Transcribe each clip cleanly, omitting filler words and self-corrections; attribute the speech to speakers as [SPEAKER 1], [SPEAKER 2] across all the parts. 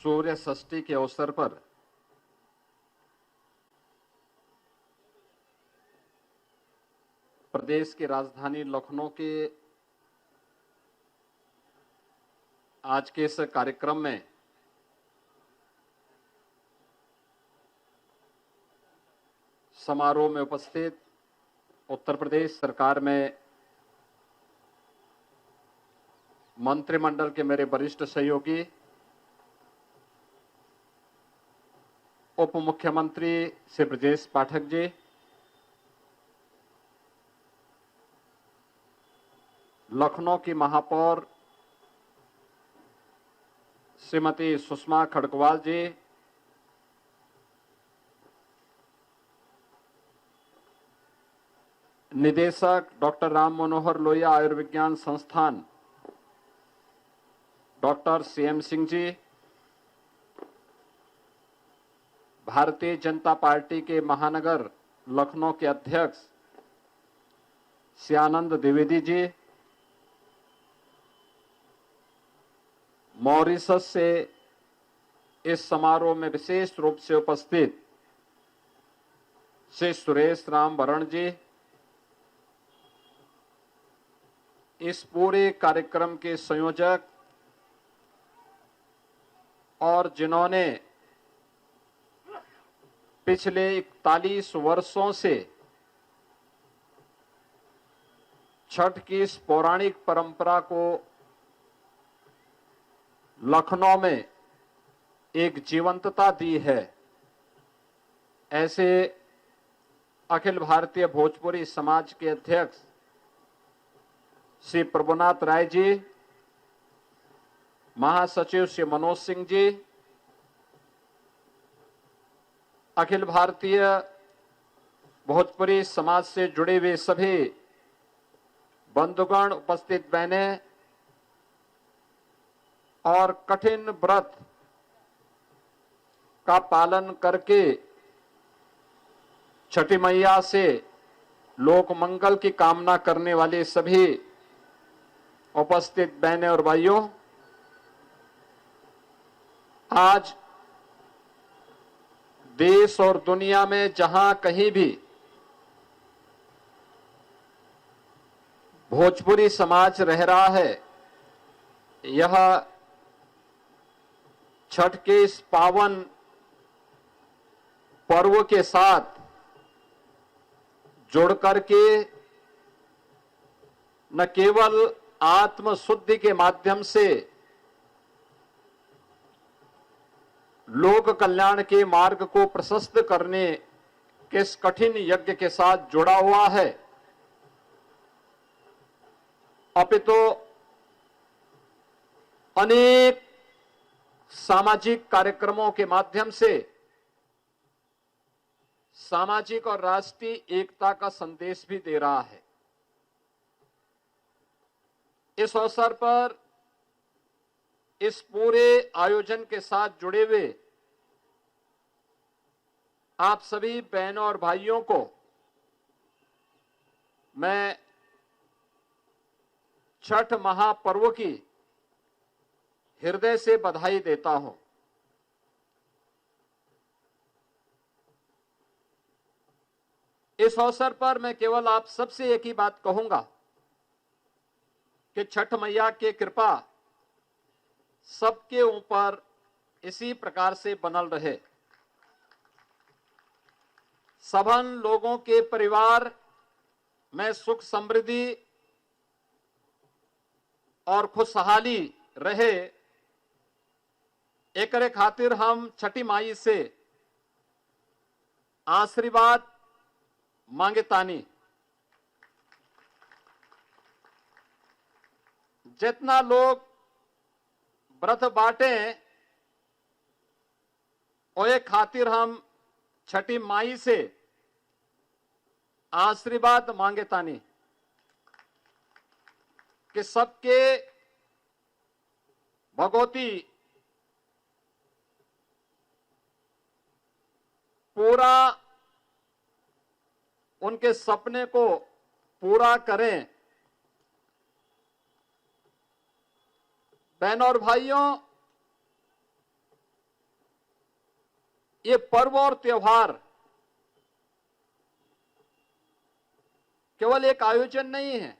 [SPEAKER 1] सूर्य षष्ठी के अवसर पर प्रदेश की राजधानी लखनऊ के आज के इस कार्यक्रम में समारोह में उपस्थित उत्तर प्रदेश सरकार में मंत्रिमंडल के मेरे वरिष्ठ सहयोगी, उप मुख्यमंत्री श्री ब्रजेश पाठक जी, लखनऊ की महापौर श्रीमती सुषमा खड़गवाल जी, निदेशक डॉक्टर राम मनोहर लोहिया आयुर्विज्ञान संस्थान doctor CM Singh ji, Bharatiya Janata party के महानगर लखनऊ के अध्यक्ष श्री आनंद द्विवेदी जी, मॉरिशस से इस समारोह में विशेष रूप से उपस्थित श्री सुरेश राम वरण जी, इस पूरे कार्यक्रम के संयोजक और जिन्होंने पिछले 41 वर्षों से छठ की इस पौराणिक परंपरा को लखनऊ में एक जीवंतता दी है, ऐसे अखिल भारतीय भोजपुरी समाज के अध्यक्ष श्री प्रभुनाथ राय जी, महासचिव श्री मनोज सिंह जी, अखिल भारतीय भोजपुरी समाज से जुड़े हुए सभी बंधुगण, उपस्थित बहनें और कठिन व्रत का पालन करके छठी मैया से लोक मंगल की कामना करने वाले सभी उपस्थित बहनें और भाइयों, आज देश और दुनिया में जहां कहीं भी भोजपुरी समाज रह रहा है, यह छठ के इस पावन पर्व के साथ जुड़ करके न केवल आत्म शुद्धि के माध्यम से लोक कल्याण के मार्ग को प्रशस्त करने के इस कठिन यज्ञ के साथ जुड़ा हुआ है, अपितु अनेक सामाजिक कार्यक्रमों के माध्यम से सामाजिक और राष्ट्रीय एकता का संदेश भी दे रहा है। इस अवसर पर इस पूरे आयोजन के साथ जुड़े हुए आप सभी बहनों और भाइयों को मैं छठ महापर्व की हृदय से बधाई देता हूं। इस अवसर पर मैं केवल आप सबसे एक ही बात कहूंगा कि छठ मैया की कृपा सबके ऊपर इसी प्रकार से बनल रहे। सबन लोगों के परिवार में सुख समृद्धि और खुशहाली रहे, एकरे खातिर हम छठी माई से आशीर्वाद मांगे तानी। जितना लोग व्रत बाटे ओए खातिर हम छठी माई से आशीर्वाद मांगे तानी कि सबके भगवती पूरा उनके सपने को पूरा करें। बहनों और भाइयों, ये पर्व और त्योहार केवल एक आयोजन नहीं है,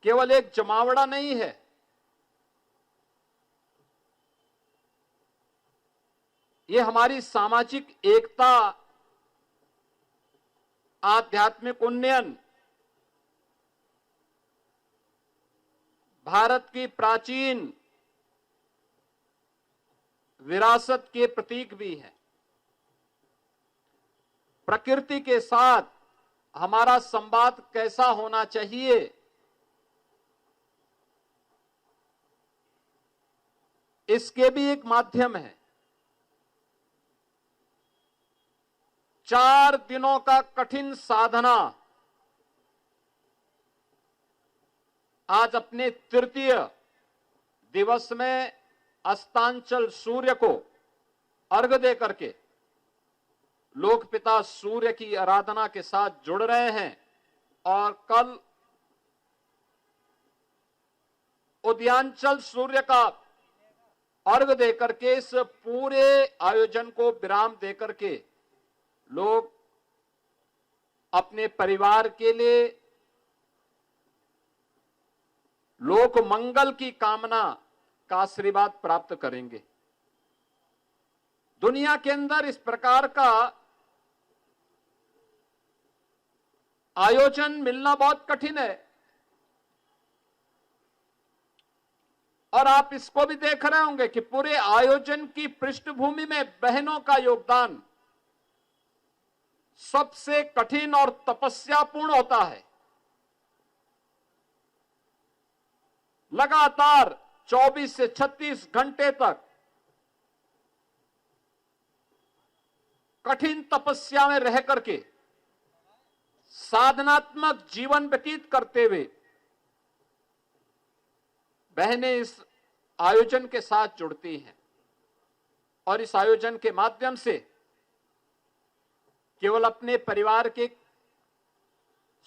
[SPEAKER 1] केवल एक जमावड़ा नहीं है। ये हमारी सामाजिक एकता, आध्यात्मिक उन्नयन, भारत की प्राचीन विरासत के प्रतीक भी है। प्रकृति के साथ हमारा संवाद कैसा होना चाहिए, इसके भी एक माध्यम है। 4 दिनों का कठिन साधना आज अपने तृतीय दिवस में अस्तांचल सूर्य को अर्घ दे करके लोक पिता सूर्य की आराधना के साथ जुड़ रहे हैं और कल उदयांचल सूर्य का अर्घ देकर के इस पूरे आयोजन को विराम देकर के लोग अपने परिवार के लिए लोक मंगल की कामना का आशीर्वाद प्राप्त करेंगे। दुनिया के अंदर इस प्रकार का आयोजन मिलना बहुत कठिन है और आप इसको भी देख रहे होंगे कि पूरे आयोजन की पृष्ठभूमि में बहनों का योगदान सबसे कठिन और तपस्यापूर्ण होता है। लगातार 24 से 36 घंटे तक कठिन तपस्या में रह करके साधनात्मक जीवन व्यतीत करते हुए बहनें इस आयोजन के साथ जुड़ती हैं और इस आयोजन के माध्यम से केवल अपने परिवार के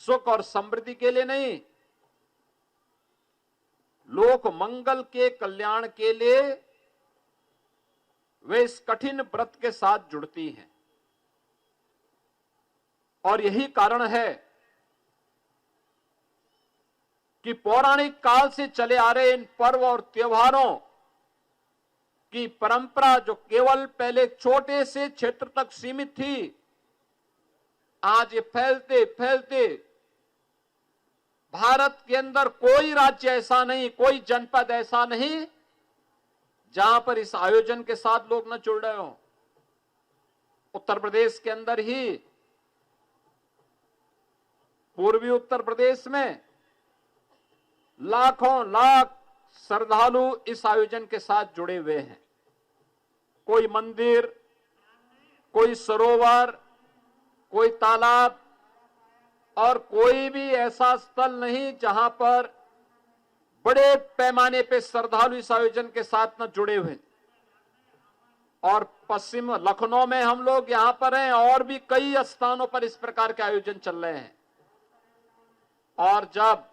[SPEAKER 1] सुख और समृद्धि के लिए नहीं, लोक मंगल के कल्याण के लिए वे इस कठिन व्रत के साथ जुड़ती हैं। और यही कारण है कि पौराणिक काल से चले आ रहे इन पर्व और त्योहारों की परंपरा, जो केवल पहले छोटे से क्षेत्र तक सीमित थी, आज ये फैलते फैलते भारत के अंदर कोई राज्य ऐसा नहीं, कोई जनपद ऐसा नहीं जहां पर इस आयोजन के साथ लोग न जुड़ रहे हो। उत्तर प्रदेश के अंदर ही, पूर्वी उत्तर प्रदेश में लाखों लाख श्रद्धालु इस आयोजन के साथ जुड़े हुए हैं। कोई मंदिर, कोई सरोवर, कोई तालाब और कोई भी ऐसा स्थल नहीं जहां पर बड़े पैमाने पे श्रद्धालु इस आयोजन के साथ न जुड़े हुए। और पश्चिम लखनऊ में हम लोग यहां पर हैं और भी कई स्थानों पर इस प्रकार के आयोजन चल रहे हैं। और जब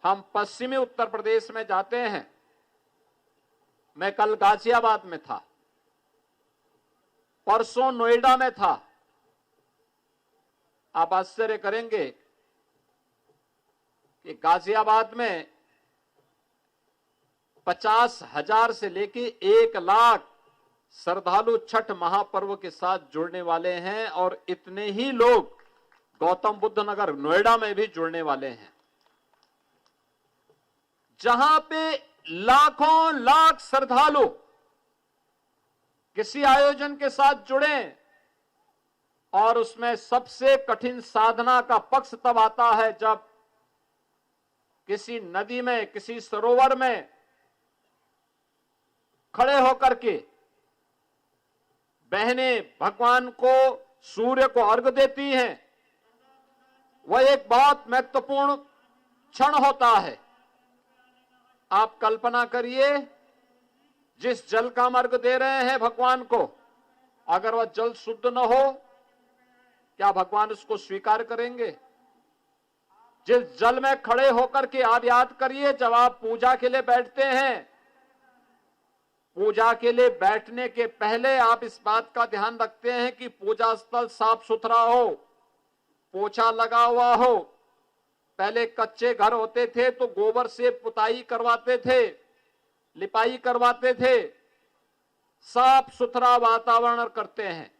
[SPEAKER 1] हम पश्चिमी उत्तर प्रदेश में जाते हैं, मैं कल गाजियाबाद में था, परसों नोएडा में था, आप आश्चर्य करेंगे कि गाजियाबाद में 50,000 से लेके 1 लाख श्रद्धालु छठ महापर्व के साथ जुड़ने वाले हैं और इतने ही लोग गौतम बुद्ध नगर नोएडा में भी जुड़ने वाले हैं, जहां पे लाखों लाख श्रद्धालु किसी आयोजन के साथ जुड़े। और उसमें सबसे कठिन साधना का पक्ष तब आता है जब किसी नदी में, किसी सरोवर में खड़े होकर के बहनें भगवान को, सूर्य को अर्घ देती हैं। वह एक बहुत महत्वपूर्ण क्षण होता है। आप कल्पना करिए, जिस जल का हम अर्घ दे रहे हैं भगवान को, अगर वह जल शुद्ध न हो, क्या भगवान उसको स्वीकार करेंगे? जिस जल में खड़े होकर के आप याद करिए, जब आप पूजा के लिए बैठते हैं पूजा के लिए बैठने के पहले आप इस बात का ध्यान रखते हैं कि पूजा स्थल साफ सुथरा हो, पोछा लगा हुआ हो। पहले कच्चे घर होते थे तो गोबर से पुताई करवाते थे, लिपाई करवाते थे, साफ सुथरा वातावरण करते हैं,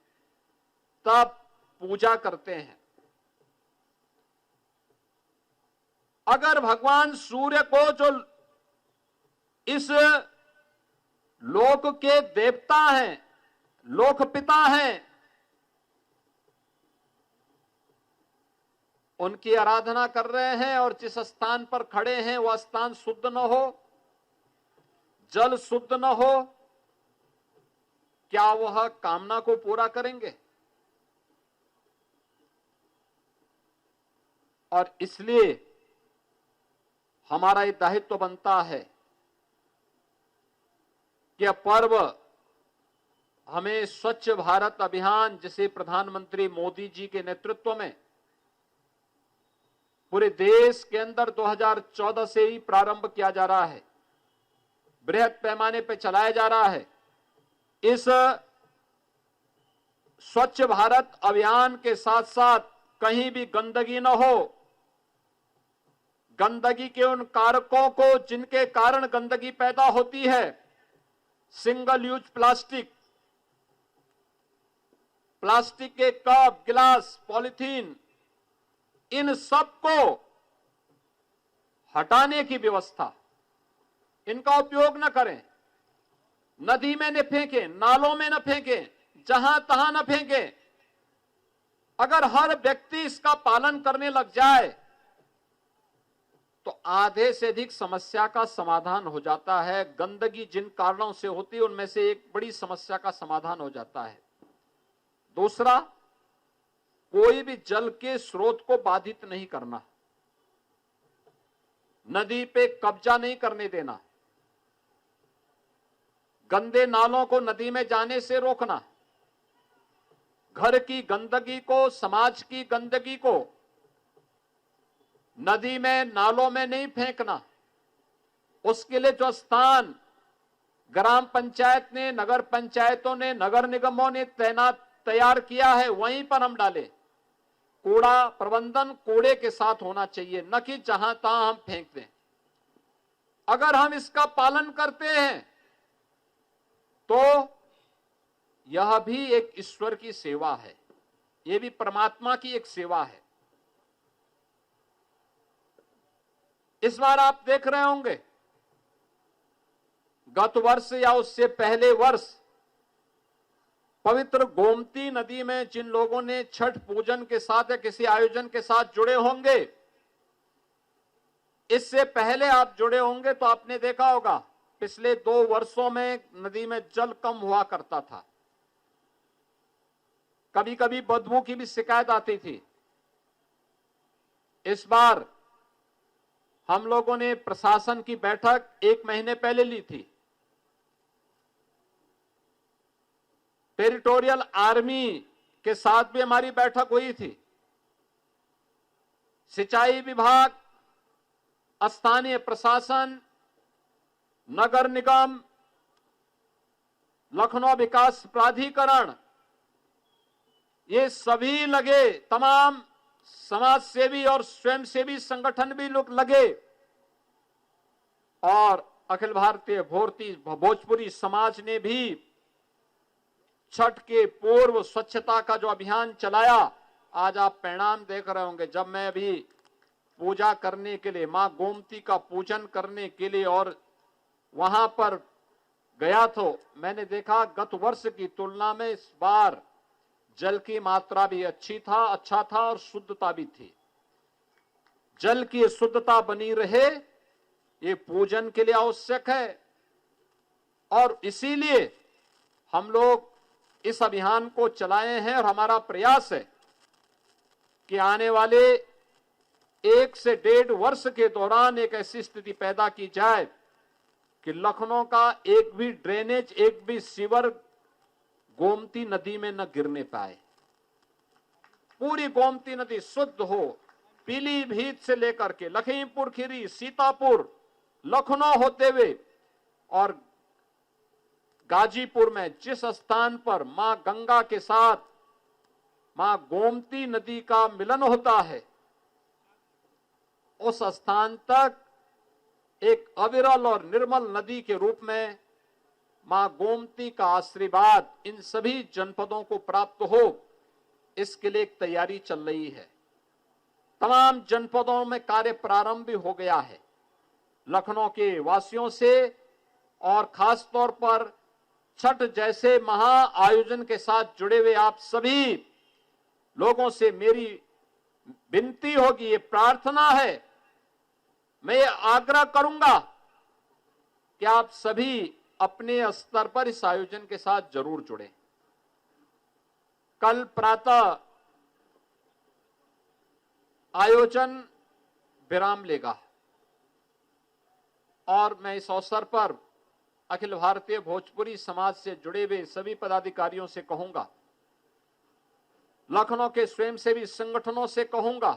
[SPEAKER 1] तब पूजा करते हैं। अगर भगवान सूर्य को, जो इस लोक के देवता हैं, लोक पिता हैं, उनकी आराधना कर रहे हैं और जिस स्थान पर खड़े हैं वह स्थान शुद्ध न हो, जल शुद्ध न हो, क्या वह कामना को पूरा करेंगे? और इसलिए हमारा ये दायित्व बनता है कि यह पर्व हमें स्वच्छ भारत अभियान, जिसे प्रधानमंत्री मोदी जी के नेतृत्व में पूरे देश के अंदर 2014 से ही प्रारंभ किया जा रहा है, बृहद पैमाने पर चलाया जा रहा है। इस स्वच्छ भारत अभियान के साथ साथ कहीं भी गंदगी न हो, गंदगी के उन कारकों को जिनके कारण गंदगी पैदा होती है, सिंगल यूज प्लास्टिक, प्लास्टिक के कप, गिलास, पॉलिथीन, इन सब को हटाने की व्यवस्था, इनका उपयोग न करें, नदी में न फेंकें, नालों में न फेंकें, जहां तहां न फेंकें। अगर हर व्यक्ति इसका पालन करने लग जाए तो आधे से अधिक समस्या का समाधान हो जाता है। गंदगी जिन कारणों से होती है उनमें से एक बड़ी समस्या का समाधान हो जाता है। दूसरा, कोई भी जल के स्रोत को बाधित नहीं करना, नदी पे कब्जा नहीं करने देना, गंदे नालों को नदी में जाने से रोकना, घर की गंदगी को, समाज की गंदगी को नदी में, नालों में नहीं फेंकना। उसके लिए जो स्थान ग्राम पंचायत ने, नगर पंचायतों ने, नगर निगमों ने तैयार किया है, वहीं पर हम डालें। कूड़ा प्रबंधन कूड़े के साथ होना चाहिए, न कि जहां तहां हम फेंक दें। अगर हम इसका पालन करते हैं तो यह भी एक ईश्वर की सेवा है, यह भी परमात्मा की एक सेवा है। इस बार आप देख रहे होंगे, गत वर्ष या उससे पहले वर्ष पवित्र गोमती नदी में जिन लोगों ने छठ पूजन के साथ या किसी आयोजन के साथ जुड़े होंगे, इससे पहले आप जुड़े होंगे तो आपने देखा होगा पिछले 2 वर्षों में नदी में जल कम हुआ करता था, कभी कभी बदबू की भी शिकायत आती थी। इस बार हम लोगों ने प्रशासन की बैठक 1 महीने पहले ली थी। टेरिटोरियल आर्मी के साथ भी हमारी बैठक हुई थी। सिंचाई विभाग, स्थानीय प्रशासन, नगर निगम, लखनऊ विकास प्राधिकरण, ये सभी लगे, तमाम समाज सेवी और स्वयंसेवी संगठन भी लोग लगे, और अखिल भारतीय भोजपुरी समाज ने भी छठ के पूर्व स्वच्छता का जो अभियान चलाया, आज आप परिणाम देख रहे होंगे। जब मैं अभी पूजा करने के लिए, मां गोमती का पूजन करने के लिए और वहां पर गया तो मैंने देखा गत वर्ष की तुलना में इस बार जल की मात्रा भी अच्छा था और शुद्धता भी थी। जल की शुद्धता बनी रहे, ये पूजन के लिए आवश्यक है, और इसीलिए हम लोग इस अभियान को चलाए हैं। और हमारा प्रयास है कि आने वाले 1 से 1.5 वर्ष के दौरान एक ऐसी स्थिति पैदा की जाए कि लखनऊ का एक भी ड्रेनेज, एक भी सीवर गोमती नदी में न गिरने पाए। पूरी गोमती नदी शुद्ध हो, पीलीभीत से लेकर के लखीमपुर खीरी, सीतापुर, लखनऊ होते हुए और गाजीपुर में जिस स्थान पर मां गंगा के साथ मां गोमती नदी का मिलन होता है, उस स्थान तक एक अविरल और निर्मल नदी के रूप में मां गोमती का आशीर्वाद इन सभी जनपदों को प्राप्त हो, इसके लिए एक तैयारी चल रही है। तमाम जनपदों में कार्य प्रारंभ भी हो गया है। लखनऊ के वासियों से और खास तौर पर छठ जैसे महा आयोजन के साथ जुड़े हुए आप सभी लोगों से मेरी विनती होगी, ये प्रार्थना है, मैं ये आग्रह करूंगा कि आप सभी अपने स्तर पर इस आयोजन के साथ जरूर जुड़ें। कल प्रातः आयोजन विराम लेगा और मैं इस अवसर पर अखिल भारतीय भोजपुरी समाज से जुड़े हुए सभी पदाधिकारियों से कहूंगा, लखनऊ के स्वयंसेवी संगठनों से कहूंगा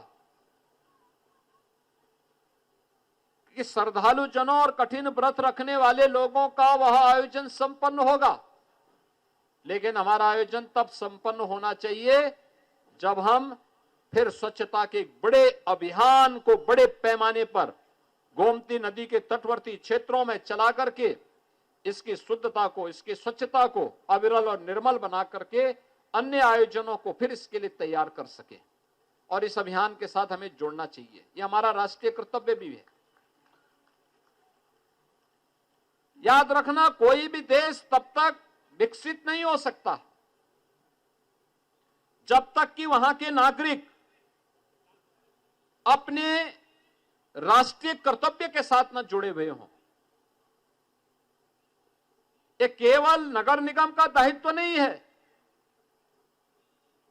[SPEAKER 1] कि श्रद्धालु जनों और कठिन व्रत रखने वाले लोगों का वह आयोजन संपन्न होगा, लेकिन हमारा आयोजन तब संपन्न होना चाहिए जब हम फिर स्वच्छता के बड़े अभियान को बड़े पैमाने पर गोमती नदी के तटवर्ती क्षेत्रों में चला करके इसकी शुद्धता को, इसकी स्वच्छता को अविरल और निर्मल बना करके अन्य आयोजनों को फिर इसके लिए तैयार कर सके और इस अभियान के साथ हमें जोड़ना चाहिए। यह हमारा राष्ट्रीय कर्तव्य भी है। याद रखना, कोई भी देश तब तक विकसित नहीं हो सकता जब तक कि वहां के नागरिक अपने राष्ट्रीय कर्तव्य के साथ न जुड़े हुए हों। ये केवल नगर निगम का दायित्व नहीं है,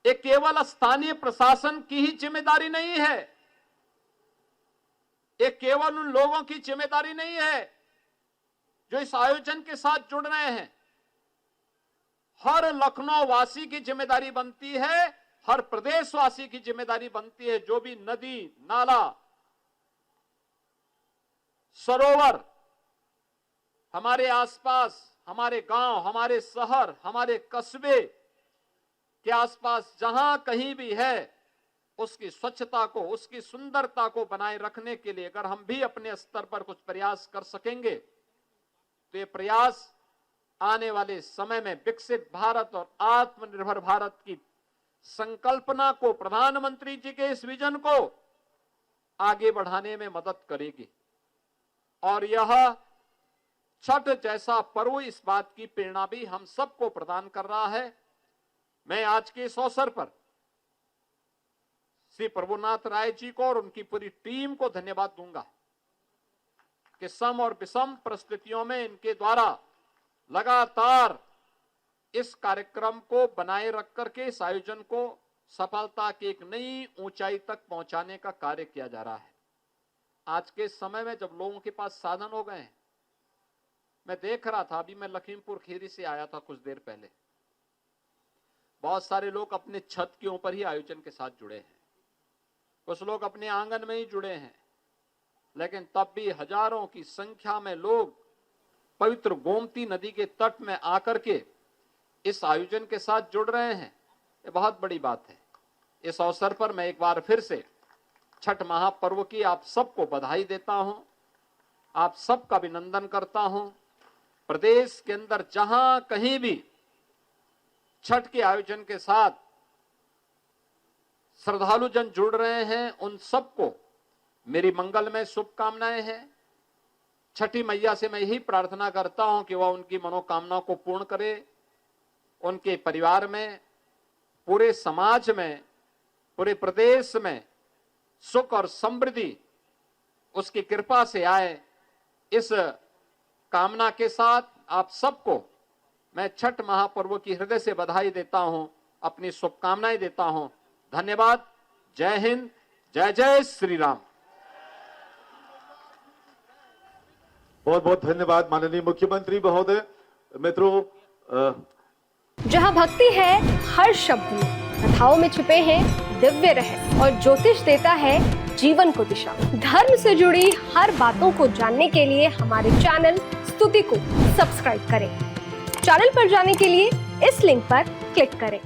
[SPEAKER 1] ये केवल स्थानीय प्रशासन की ही जिम्मेदारी नहीं है, ये केवल उन लोगों की जिम्मेदारी नहीं है जो इस आयोजन के साथ जुड़ रहे हैं। हर लखनऊ वासी की जिम्मेदारी बनती है, हर प्रदेशवासी की जिम्मेदारी बनती है, जो भी नदी, नाला, सरोवर हमारे आसपास, हमारे गांव, हमारे शहर, हमारे कस्बे के आसपास जहां कहीं भी है, उसकी स्वच्छता को, उसकी सुंदरता को बनाए रखने के लिए अगर हम भी अपने स्तर पर कुछ प्रयास कर सकेंगे तो ये प्रयास आने वाले समय में विकसित भारत और आत्मनिर्भर भारत की संकल्पना को, प्रधानमंत्री जी के इस विजन को आगे बढ़ाने में मदद करेगी। और यह छठ जैसा पर्व इस बात की प्रेरणा भी हम सबको प्रदान कर रहा है। मैं आज के इस अवसर पर श्री प्रभुनाथ राय जी को और उनकी पूरी टीम को धन्यवाद दूंगा कि सम और विषम परिस्थितियों में इनके द्वारा लगातार इस कार्यक्रम को बनाए रख करके इस आयोजन को सफलता की एक नई ऊंचाई तक पहुंचाने का कार्य किया जा रहा है। आज के समय में जब लोगों के पास साधन हो गए हैं, मैं देख रहा था, अभी मैं लखीमपुर खीरी से आया था कुछ देर पहले, बहुत सारे लोग अपने छत के ऊपर ही आयोजन के साथ जुड़े हैं, कुछ लोग अपने आंगन में ही जुड़े हैं, लेकिन तब भी हजारों की संख्या में लोग पवित्र गोमती नदी के तट में आकर के इस आयोजन के साथ जुड़ रहे हैं। ये बहुत बड़ी बात है। इस अवसर पर मैं एक बार फिर से छठ महापर्व की आप सबको बधाई देता हूं, आप सबका अभिनंदन करता हूं। प्रदेश के अंदर जहां कहीं भी छठ के आयोजन के साथ श्रद्धालु जन जुड़ रहे हैं, उन सबको मेरी मंगलमय शुभकामनाएं हैं। छठी मैया से मैं यही प्रार्थना करता हूं कि वह उनकी मनोकामनाओं को पूर्ण करे, उनके परिवार में, पूरे समाज में, पूरे प्रदेश में सुख और समृद्धि उसकी कृपा से आए। इस कामना के साथ आप सबको मैं छठ महापर्व की हृदय से बधाई देता हूं, अपनी शुभकामनाएं देता हूं। धन्यवाद। जय हिंद, जय जय श्री राम।
[SPEAKER 2] बहुत बहुत धन्यवाद माननीय मुख्यमंत्री महोदय। मित्रों,
[SPEAKER 3] जहां भक्ति है हर शब्द में, कथाओं में छुपे हैं दिव्य रहस्य और ज्योतिष देता है जीवन को दिशा। धर्म से जुड़ी हर बातों को जानने के लिए हमारे चैनल स्तुति को सब्सक्राइब करें। चैनल पर जाने के लिए इस लिंक पर क्लिक करें।